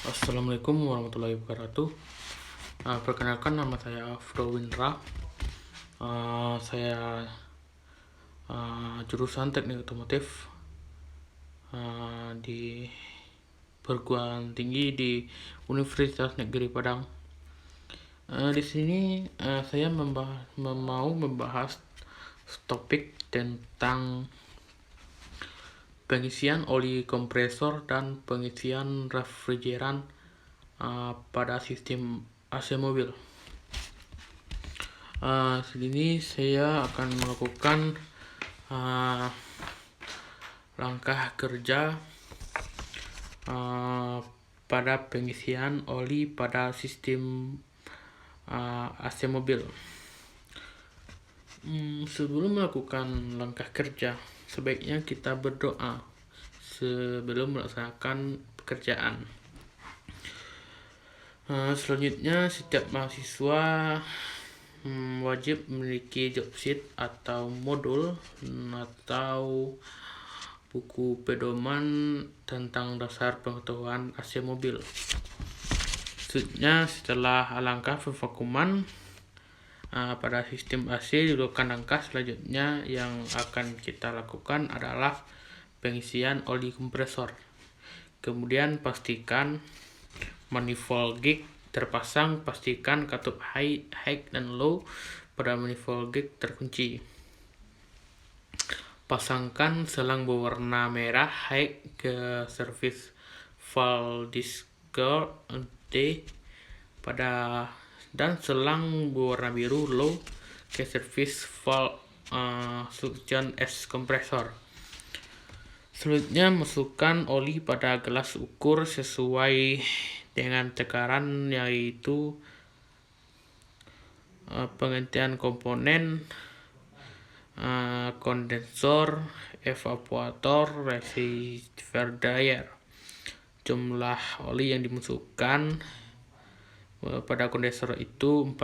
Assalamualaikum warahmatullahi wabarakatuh. Perkenalkan, nama saya Afro Windra. Saya jurusan Teknik Otomotif di perguruan tinggi di Universitas Negeri Padang. Di sini saya mau membahas topik tentang pengisian oli kompresor dan pengisian refrigeran pada sistem AC mobil. Sini saya akan melakukan langkah kerja pada pengisian oli pada sistem AC mobil. Sebelum melakukan langkah kerja, sebaiknya kita berdoa sebelum melaksanakan pekerjaan. Selanjutnya, setiap mahasiswa wajib memiliki job sheet atau modul atau buku pedoman tentang dasar pengetahuan AC mobil. Selanjutnya, setelah langkah pemvakuman pada sistem AC, dilakukan langkah selanjutnya yang akan kita lakukan adalah pengisian oli kompresor. Kemudian pastikan manifold gig terpasang, pastikan katup high dan low pada manifold gig terkunci. Pasangkan selang berwarna merah high ke service valve disc D dan selang berwarna biru low ke service valve suction S kompresor. Selanjutnya, masukkan oli pada gelas ukur sesuai dengan takaran, yaitu pengertian komponen, kondensor, evaporator, receiver dryer. Jumlah oli yang dimasukkan pada kondensor itu 40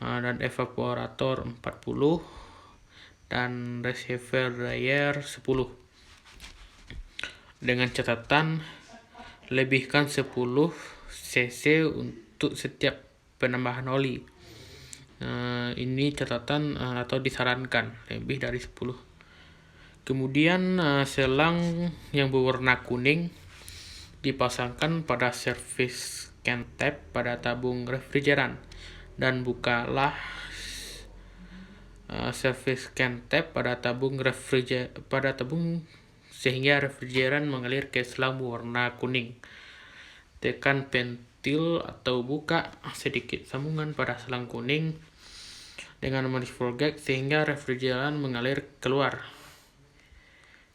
dan evaporator 40 dan receiver dryer 10. Dengan catatan, lebihkan 10 cc untuk setiap penambahan oli. Ini catatan atau disarankan lebih dari 10. Kemudian selang yang berwarna kuning dipasangkan pada service can tab pada tabung refrigeran, dan bukalah service can tab pada tabung sehingga refrigeran mengalir ke selang berwarna kuning. Tekan pentil atau buka sedikit sambungan pada selang kuning dengan manifold gag sehingga refrigeran mengalir keluar.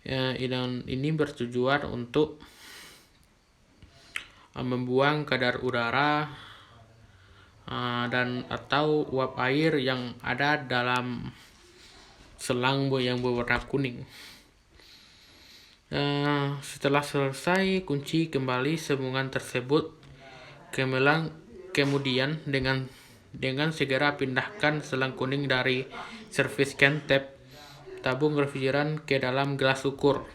Ini bertujuan untuk membuang kadar udara dan atau uap air yang ada dalam selang yang berwarna kuning. Setelah selesai, kunci kembali sambungan tersebut. Kemudian dengan segera pindahkan selang kuning dari service can tab tabung refrigeran ke dalam gelas ukur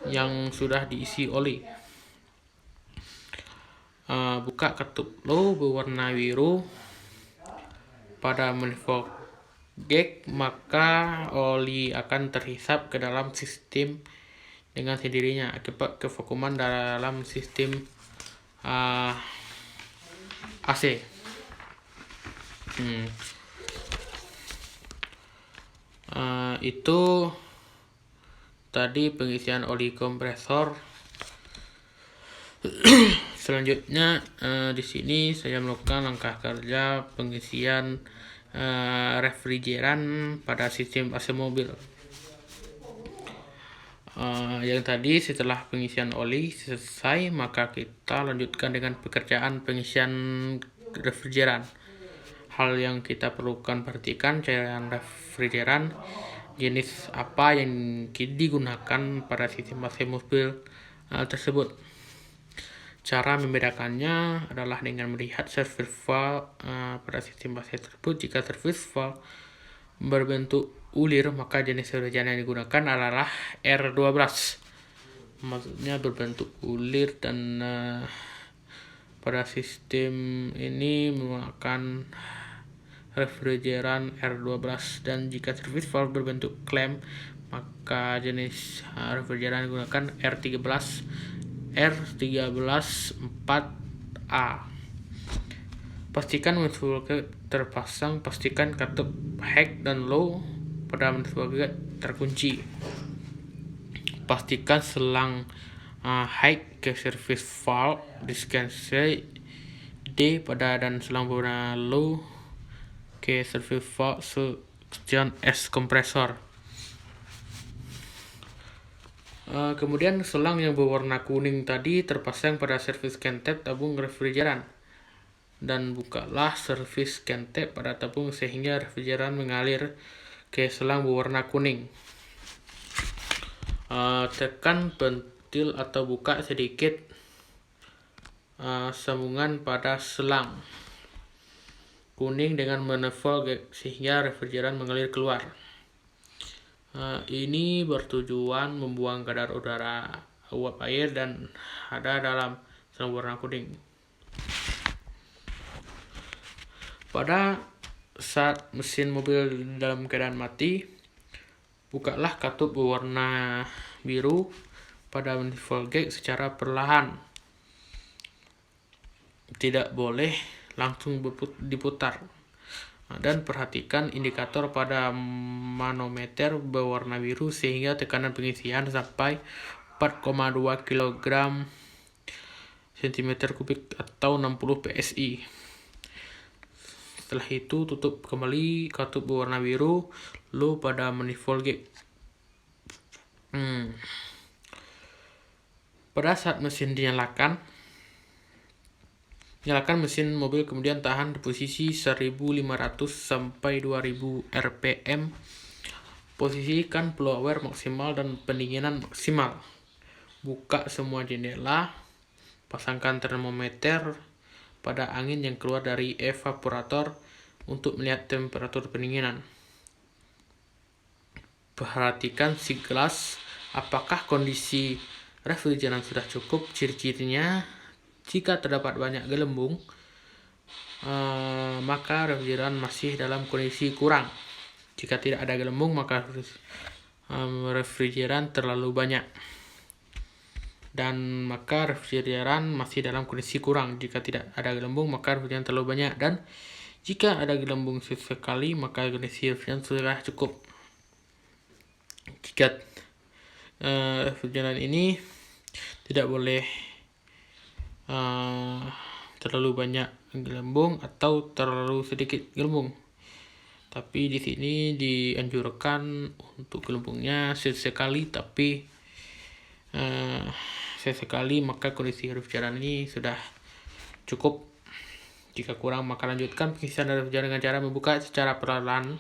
yang sudah diisi oli. Buka katup low berwarna biru pada manifold gag, maka oli akan terhisap ke dalam sistem dengan sendirinya akibat kevakuman dalam sistem AC. Itu tadi pengisian oli kompresor. Selanjutnya, di sini saya melakukan langkah kerja pengisian refrigeran pada sistem AC mobil. Yang tadi, setelah pengisian oli selesai, maka kita lanjutkan dengan pekerjaan pengisian refrigeran. Hal yang kita perlukan perhatikan, cairan refrigeran jenis apa yang digunakan pada sistem AC mobil tersebut. Cara membedakannya adalah dengan melihat service valve pada sistem AC tersebut. Jika service valve berbentuk ulir, maka jenis refrigeran yang digunakan adalah R12. maksudnya berbentuk bulir, dan pada sistem ini menggunakan refrigeran R12, dan jika service valve berbentuk klem maka jenis refrigeran digunakan R13 4A. Pastikan manifold terpasang, pastikan katup high dan low pada manifold terkunci. Pastikan selang high ke service valve diskensi D pada dan selang berwarna low ke service valve section S kompresor. Kemudian selang yang berwarna kuning tadi terpasang pada service can tap tabung refrigeran, dan bukalah service can tap pada tabung sehingga refrigeran mengalir ke selang berwarna kuning. Tekan pentil atau buka sedikit sambungan pada selang kuning dengan manifold sehingga refrigeran mengalir keluar. Ini bertujuan membuang kadar udara, uap air dan ada dalam selang berwarna kuning. Pada saat mesin mobil dalam keadaan mati, bukalah katup berwarna biru pada manifold gate secara perlahan. Tidak boleh langsung diputar. Dan perhatikan indikator pada manometer berwarna biru sehingga tekanan pengisian sampai 4,2 kg cm3 atau 60 PSI. Setelah itu tutup kembali katup berwarna biru low pada manifold gate. Pada saat mesin dinyalakan, nyalakan mesin mobil, kemudian tahan di posisi 1500 sampai 2000 rpm. Posisikan blower maksimal dan pendinginan maksimal. Buka semua jendela. Pasangkan termometer pada angin yang keluar dari evaporator untuk melihat temperatur pendinginan. Perhatikan si gelas apakah kondisi refrigeran sudah cukup. Ciri-cirinya, jika terdapat banyak gelembung, maka refrigeran masih dalam kondisi kurang. Jika tidak ada gelembung, maka refrigeran terlalu banyak, dan maka refrigeran masih dalam kondisi kurang. Jika tidak ada gelembung, maka refrigeran terlalu banyak, dan jika ada gelembung sesekali, maka kondisi refrigeran sudah cukup. Jika refrigeran ini tidak boleh terlalu banyak gelembung atau terlalu sedikit gelembung, tapi di sini dianjurkan untuk gelembungnya sesekali, tapi sesekali maka kondisi refrigeran ini sudah cukup. Jika kurang, maka lanjutkan pengisian refrigeran dengan cara membuka secara perlahan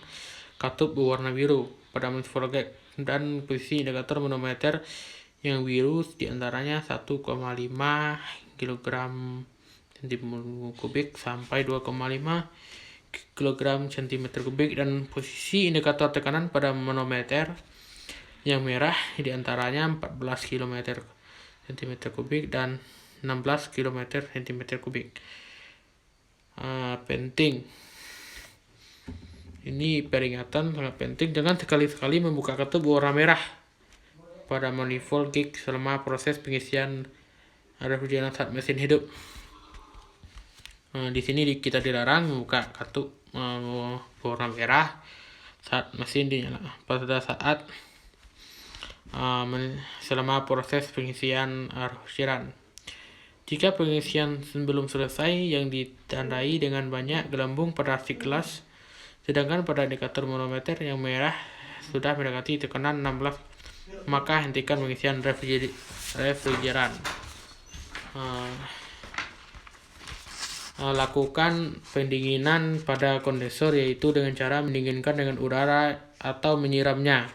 katup berwarna biru pada manifold gate, dan posisi indikator manometer yang biru diantaranya 1,5 kg cm3 sampai 2,5 kg cm3, dan posisi indikator tekanan pada manometer yang merah diantaranya 14 km cm3 dan 16 km cm3. Penting, ini peringatan sangat penting, jangan sekali-sekali membuka katup berwarna merah pada manifold gate selama proses pengisian refrigeran saat mesin hidup. Di sini kita dilarang membuka katup berwarna merah saat mesin dinyala pada saat selama proses pengisian refrigeran. Jika pengisian belum selesai yang ditandai dengan banyak gelembung pada si gelas, sedangkan pada indikator manometer yang merah sudah mendekati tekanan 16, maka hentikan pengisian refrigeran. Lakukan pendinginan pada kondensor, yaitu dengan cara mendinginkan dengan udara atau menyiramnya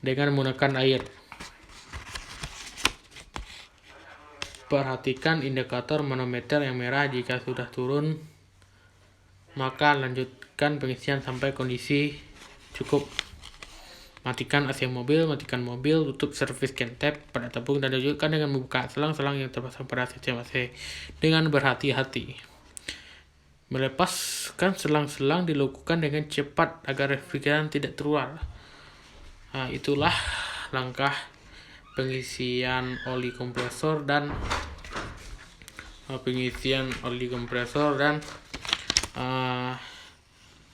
dengan menggunakan air. Perhatikan indikator manometer yang merah. Jika sudah turun, maka lanjutkan pengisian sampai kondisi cukup. Matikan AC mobil, matikan mobil, tutup servis gantep pada tabung dan lanjutkan dengan membuka selang-selang yang terpasang pada sistem AC dengan berhati-hati. Melepaskan selang-selang dilakukan dengan cepat agar refrigeran tidak keluar. Nah, itulah langkah pengisian oli kompresor dan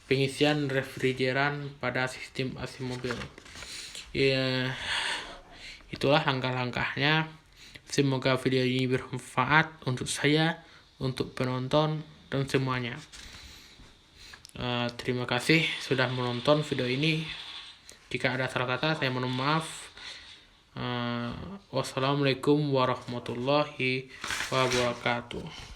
pengisian refrigeran pada sistem AC mobil. Ya, itulah langkah-langkahnya. Semoga video ini bermanfaat untuk saya, untuk penonton, dan semuanya. Terima kasih sudah menonton video ini. Jika ada salah kata, saya mohon maaf. Wassalamualaikum warahmatullahi wabarakatuh.